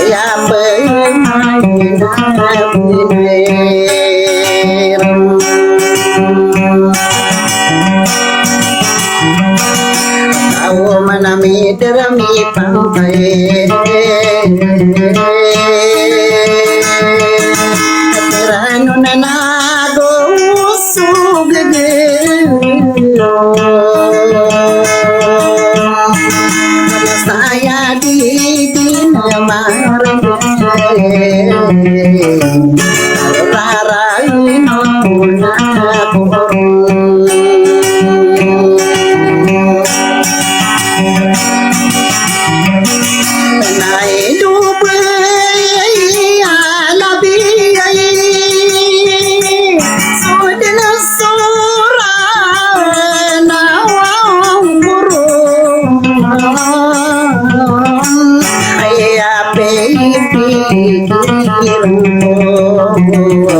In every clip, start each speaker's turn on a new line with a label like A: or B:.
A: ya Tahu mana mi pantai Teranu nanago sugede saya di dinamar rarai nona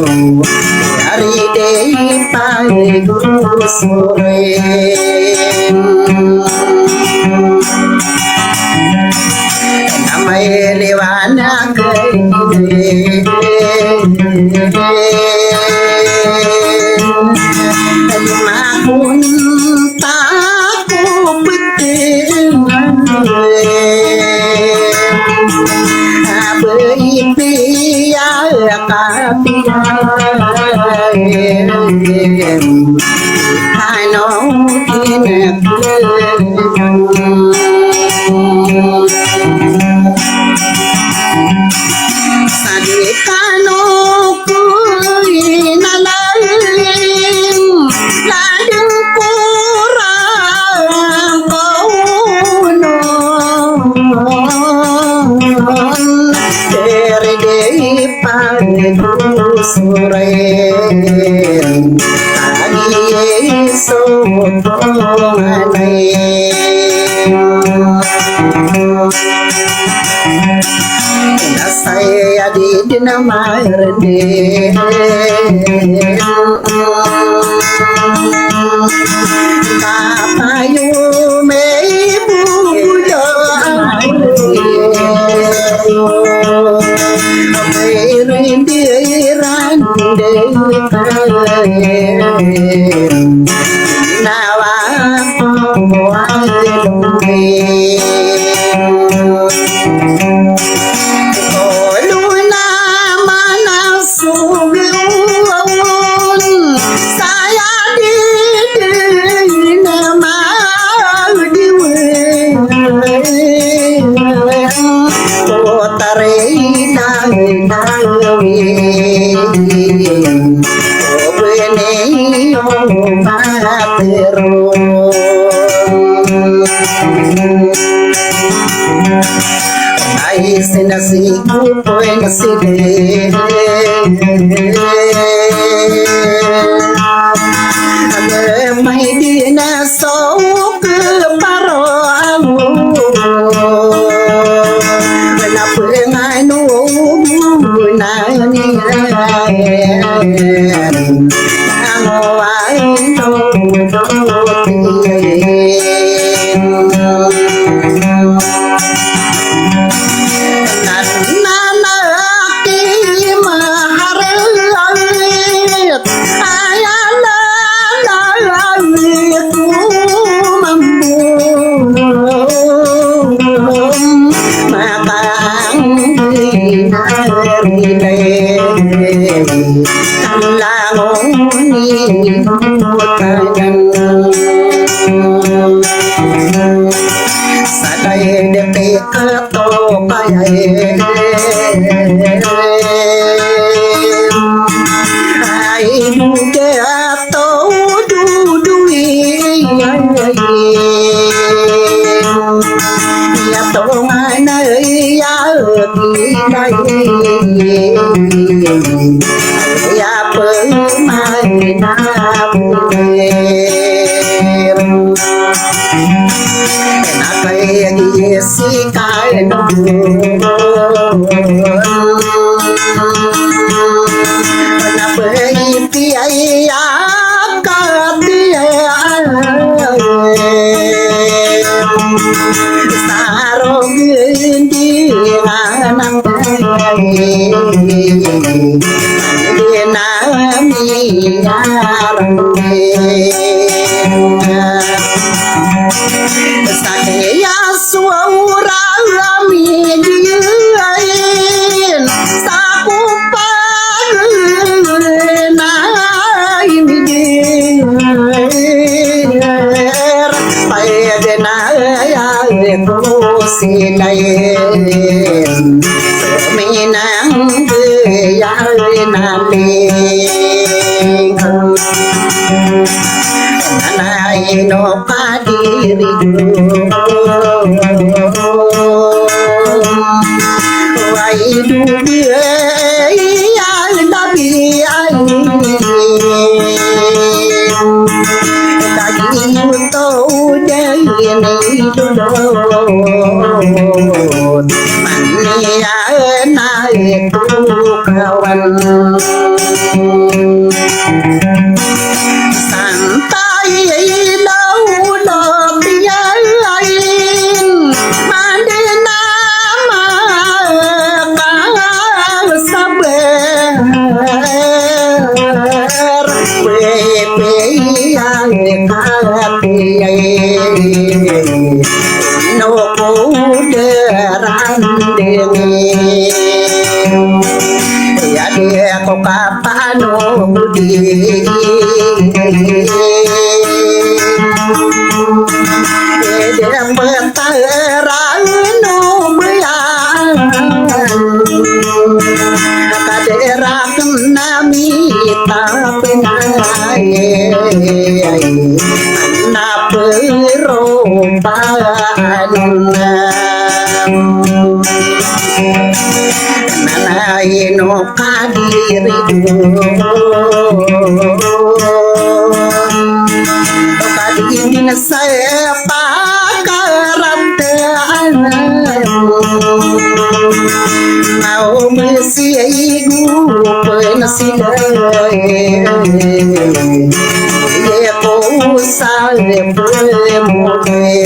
A: Hari dei pai guru sore Namai lewana kai Makun taku betul I know Sadikano kuinalalim ladeng kurang kono Deri pagi sore Tadi sotonganai Saya di dinamarde Kapayu mei bujo Rindiran Nawa Nasi kupoy nasi de Agar may di na so keparo Wala pengano na niyan Ang ay no Sadai deke keto kaya Ai muda atau dudui Ya tongan ya dinai Ya pemain si kai no na pai pi ai ya ka pi Arogin di anang dinami Sakya suarami diain sakupan naim dir payadena ya kusinain seminang ya naling Naino padiriku Waidu biaya nabi Tadi utau dari dulur Mania naik kawan Santai lau biayain mandi nama kau sabar wepe yang katiain no kuderan dengin ya dia kok kapano di dia bertarang no beyan kaderak nami tapenai na peropan Nanaino kadiriku Kadirin saya pakarantan Mau mesiaigu penasilai Ye ko sale pemule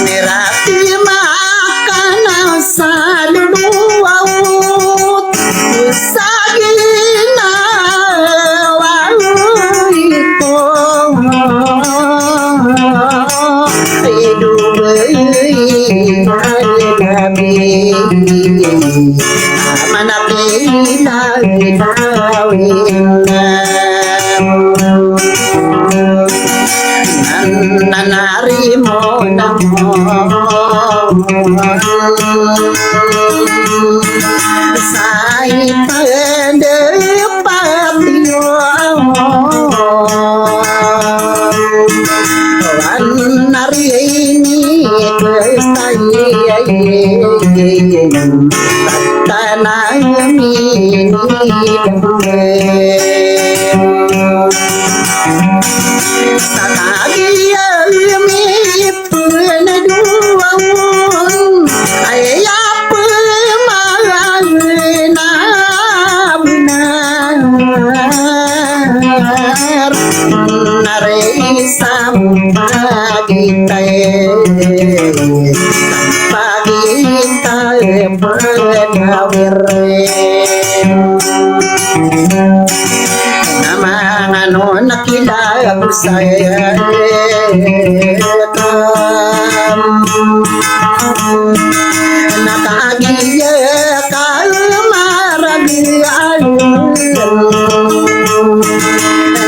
A: Nerati makan saluaut Usagina waiko Hidup nabi Manabi Nanari mo namo Sai pende papio Nari ini kestai Tanah ini Sakagia mi puna duang Ayah pemahal nabunar Nari sampagi tae penawir Nama anu nakilag saya Nakagiya kalmaragian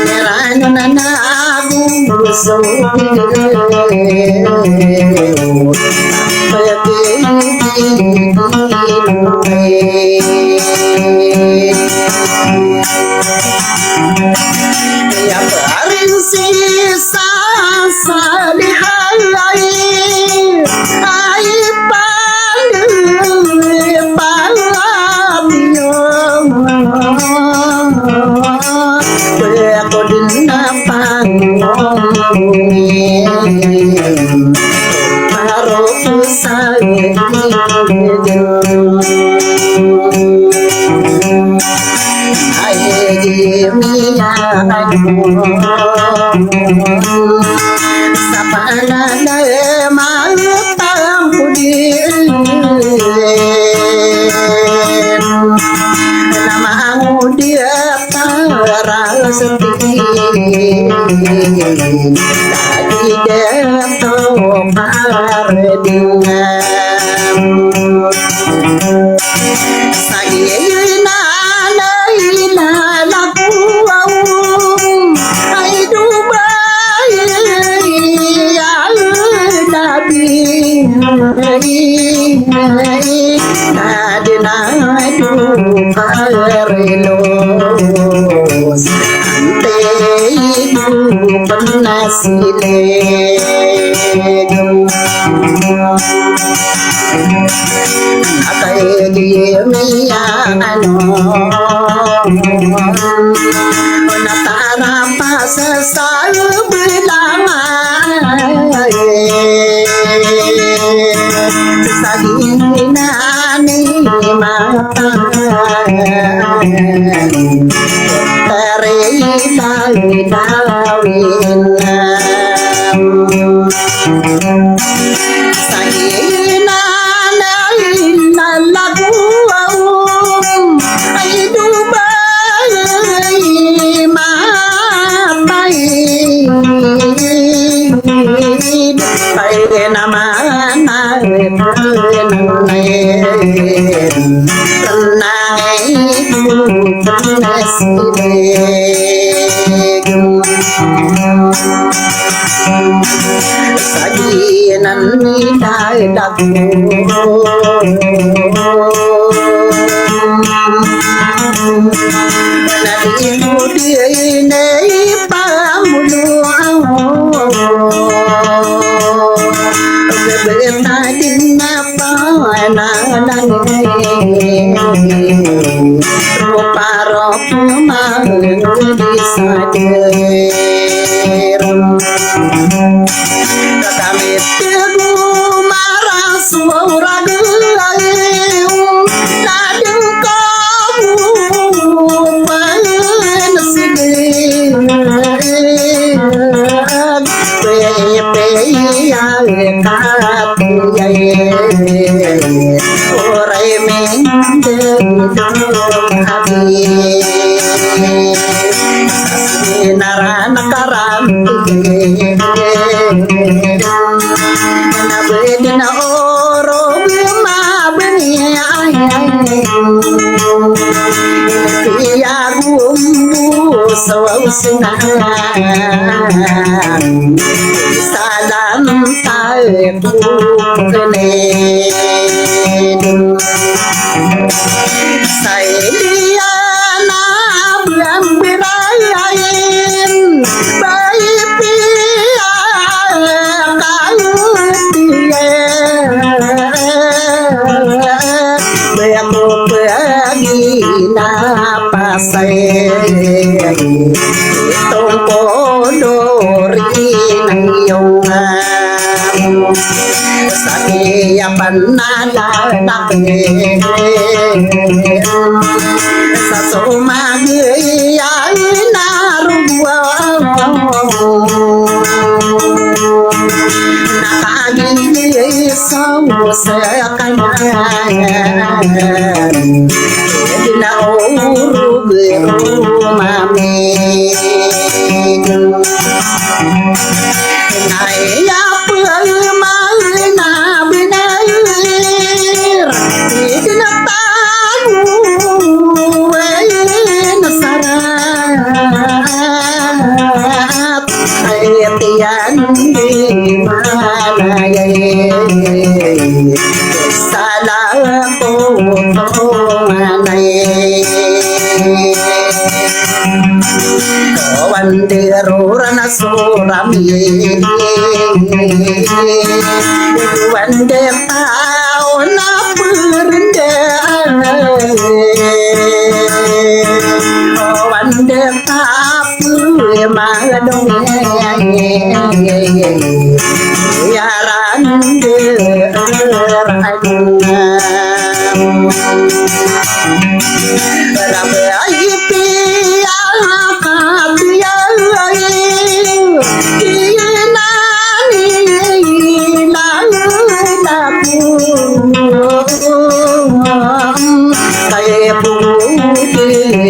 A: Nerano na naguso Ya barin sisa salihai ai palabio Bekodin napangoni Maroku saling mana daya malam pudin nama dia para sepi tadi dia to pardingan sagina laila laku ai dubai ya nabi adina du parelos ante du penasile akai miya ano natara pasasal bilangan sagina ni mata tere dawin sagina na lagu ay dubai mapai ay naman saginan ni daku nadimu dia ini pamulu bebeta dinapa ruparo pemanggung disadir kami teguh marah suara gelayung ladeng kamu pensigir peya katuyai orai mendeng hati sasinaran karam nabedina oro bima benia ya gumbu sawusna salam taeku kene saya na bulan birayin bayi pia kayu dia beaku pergi napasai tongko dori nayong sakia panada takne sasomagi ay narugwa nakagili sawasakan na uru biru mami naya pemana benair idna tahu nasarat ayatian di mana ya salah Wanderurana surami Wande pauna purende Wande papu magadong Yarande Rabai pia kabiya inani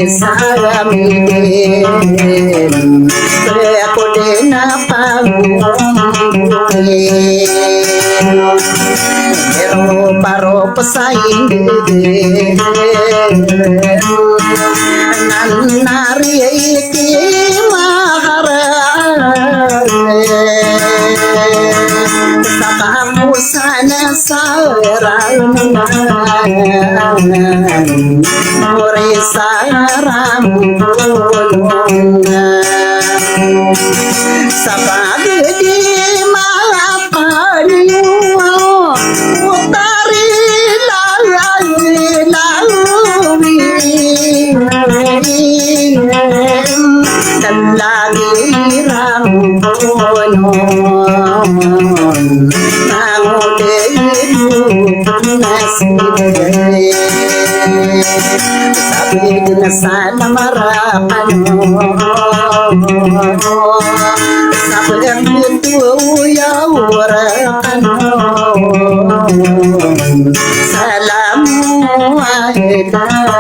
A: sa amin. Ako din na pag-uwi. Pero paro pa sa hindi nanari iti maharap sa kamusan sa raman muri sa ramulong sa pagdi mapaliw utari lawi lagi ramulong mangudeyu nasibay sabi na sana marapan mo sabi ang ito uyawarapan mo salamu alaikum.